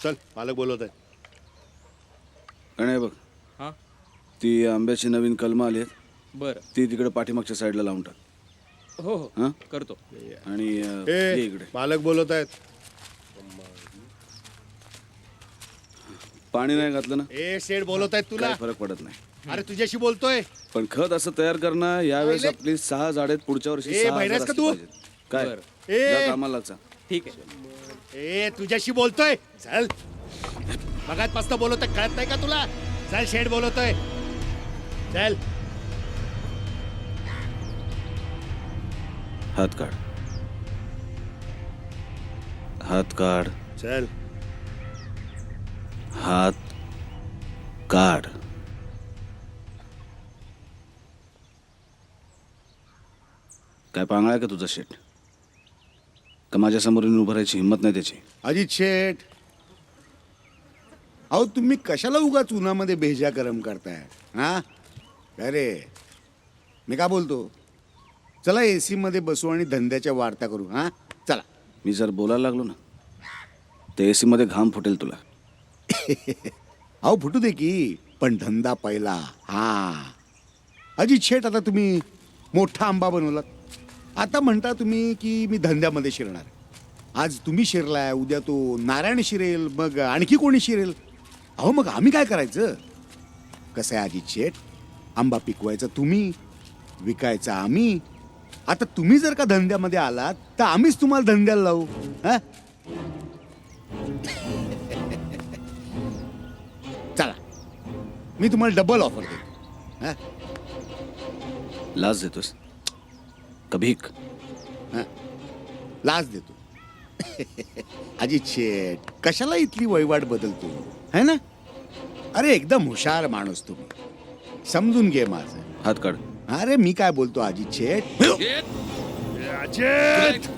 चल मालक बोलवत आहे. आणि बघ हां ती आंब्याची नवीन कलमं आली आहेत, बरं. ती तिकडे पाठीमागच्या साईडला लावून टाक. हो हो हां करतो. आणि ये इकडे. मालक बोलवत आहेत. पाणी नाही घातलं ना शेठ बोलवत आहेत तुला. काय फरक पडत नाही. अरे तुझ्याशी बोलतोय. पण खत असं तयार करणं यावेळेस आपली 6 झाड आहेत, पुढच्या वर्षी 6,000 भैरास का असली तू? पाहिजेत. काय बरं. जा कामाला लाग जा. ठीक आहे. तुझ्याशी बोलतोय. चल मगात पास्त बोलवतोय, कळत नाही का तुला? चल शेठ बोलवतोय. चल हात काढ. हात काढ. चल. हात काढ. काय पांगळा आहे का तुझा शेट? का माझ्या समोर येऊन उभं राहायची हिंमत नाही त्याची? अजित शेठ, अहो तुम्ही कशाला उगाच उन्हामध्ये भेजा गरम करताय? हा अरे मी का बोलतो, चला AC मध्ये बसू आणि धंद्याच्या वार्ता करू. हा चला. मी जर बोलायला लागलो ना ते AC मध्ये घाम फुटेल तुला. अहो फुटू दे की, पण धंदा पहिला. हा अजित शेठ, आता तुम्ही मोठा आंबा बनवलात. आता म्हणता तुम्ही की मी धंद्यामध्ये शिरणार. आज तुम्ही शिरलाय, उद्या तो नारायण शिरेल, मग आणखी कोणी शिरेल. अहो मग आम्ही काय करायचं? कसं आहे अजित शेठ, आंबा पिकवायचा तुम्ही, विकायचा आम्ही. आता तुम्ही जर का धंद्यामध्ये आलात तर आम्हीच तुम्हाला धंद्याला लावू. हा चला, मी तुम्हाला डबल ऑफर देतो. हा लाज देतोस का भीक? लाच देतो. अजित शेठ, कशाला इथली वहिवाट बदलतो है ना? अरे एकदम हुशार माणूस तुम्ही, समजून घे माझं. हात काढ. अरे मी काय बोलतो अजित शेठ. अजित!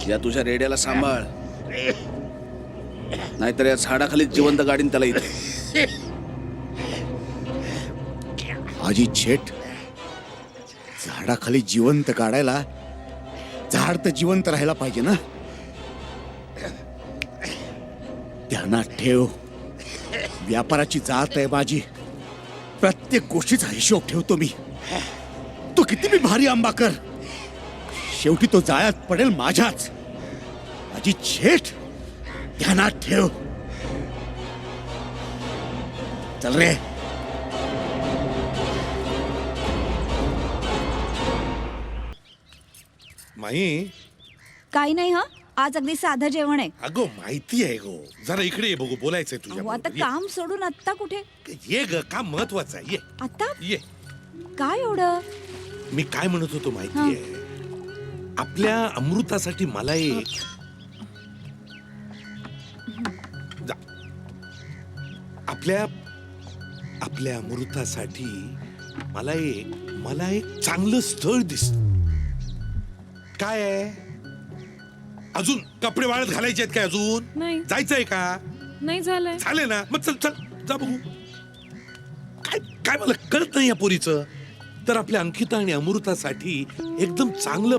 या तुझ्या रेड्याला सांभाळ, नाहीतर या झाडाखाली जिवंत गाडीन त्याला इथे. अजित शेठ, झाडाखाली जिवंत काढायला झाड तर जिवंत राहायला पाहिजे ना. ध्यानात ठेव, व्यापाराची जात आहे माझी. प्रत्येक गोष्टीचा हिशोब ठेवतो मी. तो किती बी भारी आंबा कर, शेवटी तो जाळ्यात पडेल माझ्याच. अजित शेठ, ध्यानात ठेव. चल रे. माही, काही नाही. हा आज अगदी साधं जेवण आहे. अगो माहिती आहे गो. जरा इकडे ये बघू, बोलायचंय अहो, आता तुझ्या. काम सोडून आत्ता कुठे? ये ग, काम महत्वाचं आहे. ये आता ये. काय एवढं? मी काय म्हणत होतो माहितीये, आपल्या अमृतासाठी मला एक जा. आपल्या अमृतासाठी मला एक चांगलं स्थळ दिसत. काय आहे? अजून कपडे वाळत घालायचे आहेत काय? अजून नाही. जायचंय का? नाही झालंय. झाले ना, मग चल चल जा बघू. काय काय मला कळत नाही या पोरीचं. तर आपल्या अंकिता आणि अमृतासाठी एकदम चांगलं.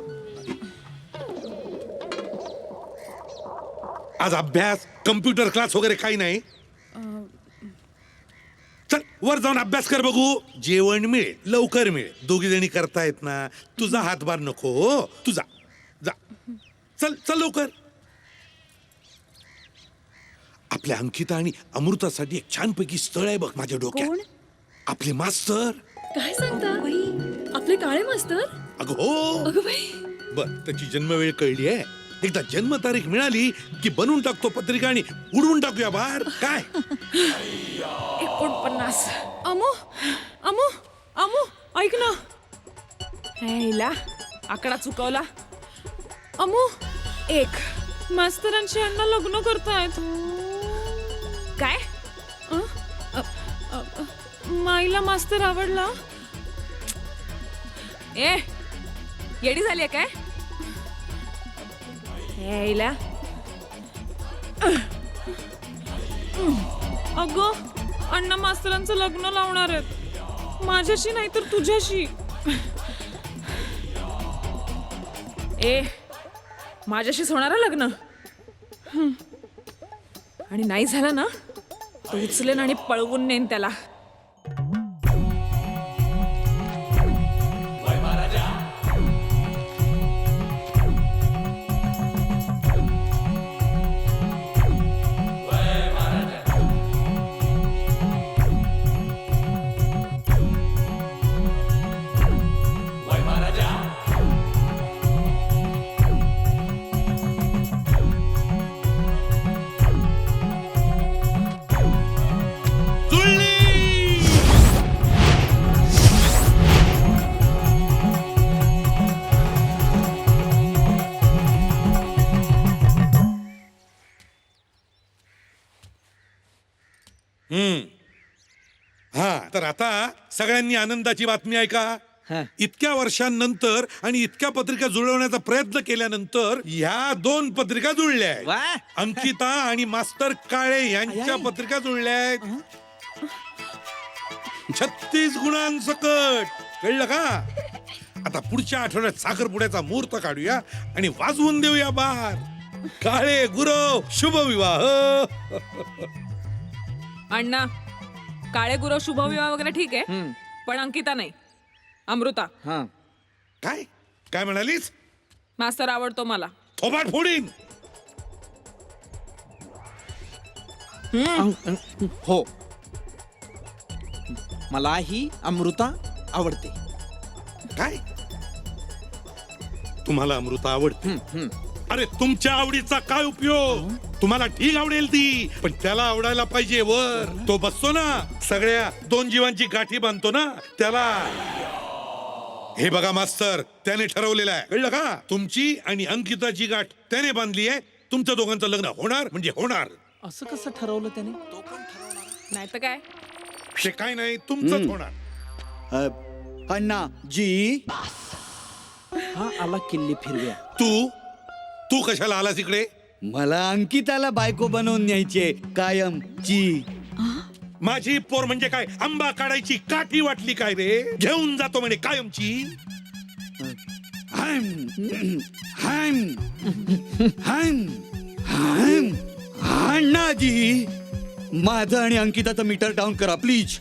आज अभ्यास, कम्प्युटर क्लास वगैरे काही नाही. चल वर जाऊन अभ्यास कर बघू. जेवण मिळेल, लवकर मिळेल. दोघी जणी करतायत ना. तुझा हातभार नको. हो तुझा जा. चल चल लवकर. आपल्या अंकिता आणि अमृतासाठी एक छानपैकी स्थळ आहे बघ माझ्या डोक्यात. कोण? आपले मास्तर. काय सांगता? बाई, आपले काळे मास्तर? अगं हो. अगं बाई, बर, त्याची जन्मवेळ कळली आहे. एकदा जन्मतारीख मिळाली की बनवून टाकतो पत्रिका आणि उडवून टाकूया बाहेर. काय 49. अमो अमो अमो ऐक ना. हेला आकडा चुकवला. अमो 1. मास्तरांची अण्णा लग्न करतायत. काय? माईला मास्तर आवडला. येडी झाली काय? यायला अगं अण्णा मास्तरांचं लग्न लावणार आहेत माझ्याशी नाही तर तुझ्याशी. ए माझ्याशीच होणार आहे लग्न. आणि नाही झालं ना तो उचलेन आणि पळवून नेन त्याला. हा तर आता सगळ्यांनी आनंदाची बातमी ऐका. इतक्या वर्षांनंतर आणि इतक्या पत्रिका जुळवण्याचा प्रयत्न केल्यानंतर ह्या 2 पत्रिका जुळल्या आहेत. अंकिता आणि मास्तर काळे यांच्या पत्रिका जुळल्या आहेत 36 गुणांसकट. कळलं का? आता पुढच्या आठवड्यात साखरपुड्याचा मुहूर्त काढूया आणि वाजवून देऊया बार. काळे गुरव शुभ विवाह. अण्णा काळे गुरव शुभविवाह वगैरे ठीक आहे पण अंकिता नाही अमृता. काय काय म्हणालीस? मास्तर आवडतो मला. थोबाड फोडीन. हो मलाही अमृता आवडते. काय तुम्हाला अमृता आवडते? अरे तुमच्या आवडीचा काय उपयोग? तुम्हाला ठीक आवडेल ती पण त्याला आवडायला पाहिजे वर. तो बसतो ना सगळ्या 2 जीवांची गाठी बांधतो ना त्याला. हे बघा मास्तर त्याने ठरवलेलं आहे. कळलं का? तुमची आणि अंकिताची गाठ त्याने बांधली आहे. तुमच्या दोघांचं लग्न होणार म्हणजे होणार. असं कसं ठरवलं त्याने? नाही तर काय. ते काय नाही तुमचंच होणार. अण्णा जी हा आला किल्ली फिरव्या. तू कशाला आलास इकडे? मला अंकिताला बायको बनवून न्यायचे कायमची. माझी पोर म्हणजे काय आंबा काढायची काठी वाटली काय रे? घेऊन जातो म्हणे कायमची. अण्णाजी माझं आणि अंकिताचं मीटर डाऊन करा प्लीज.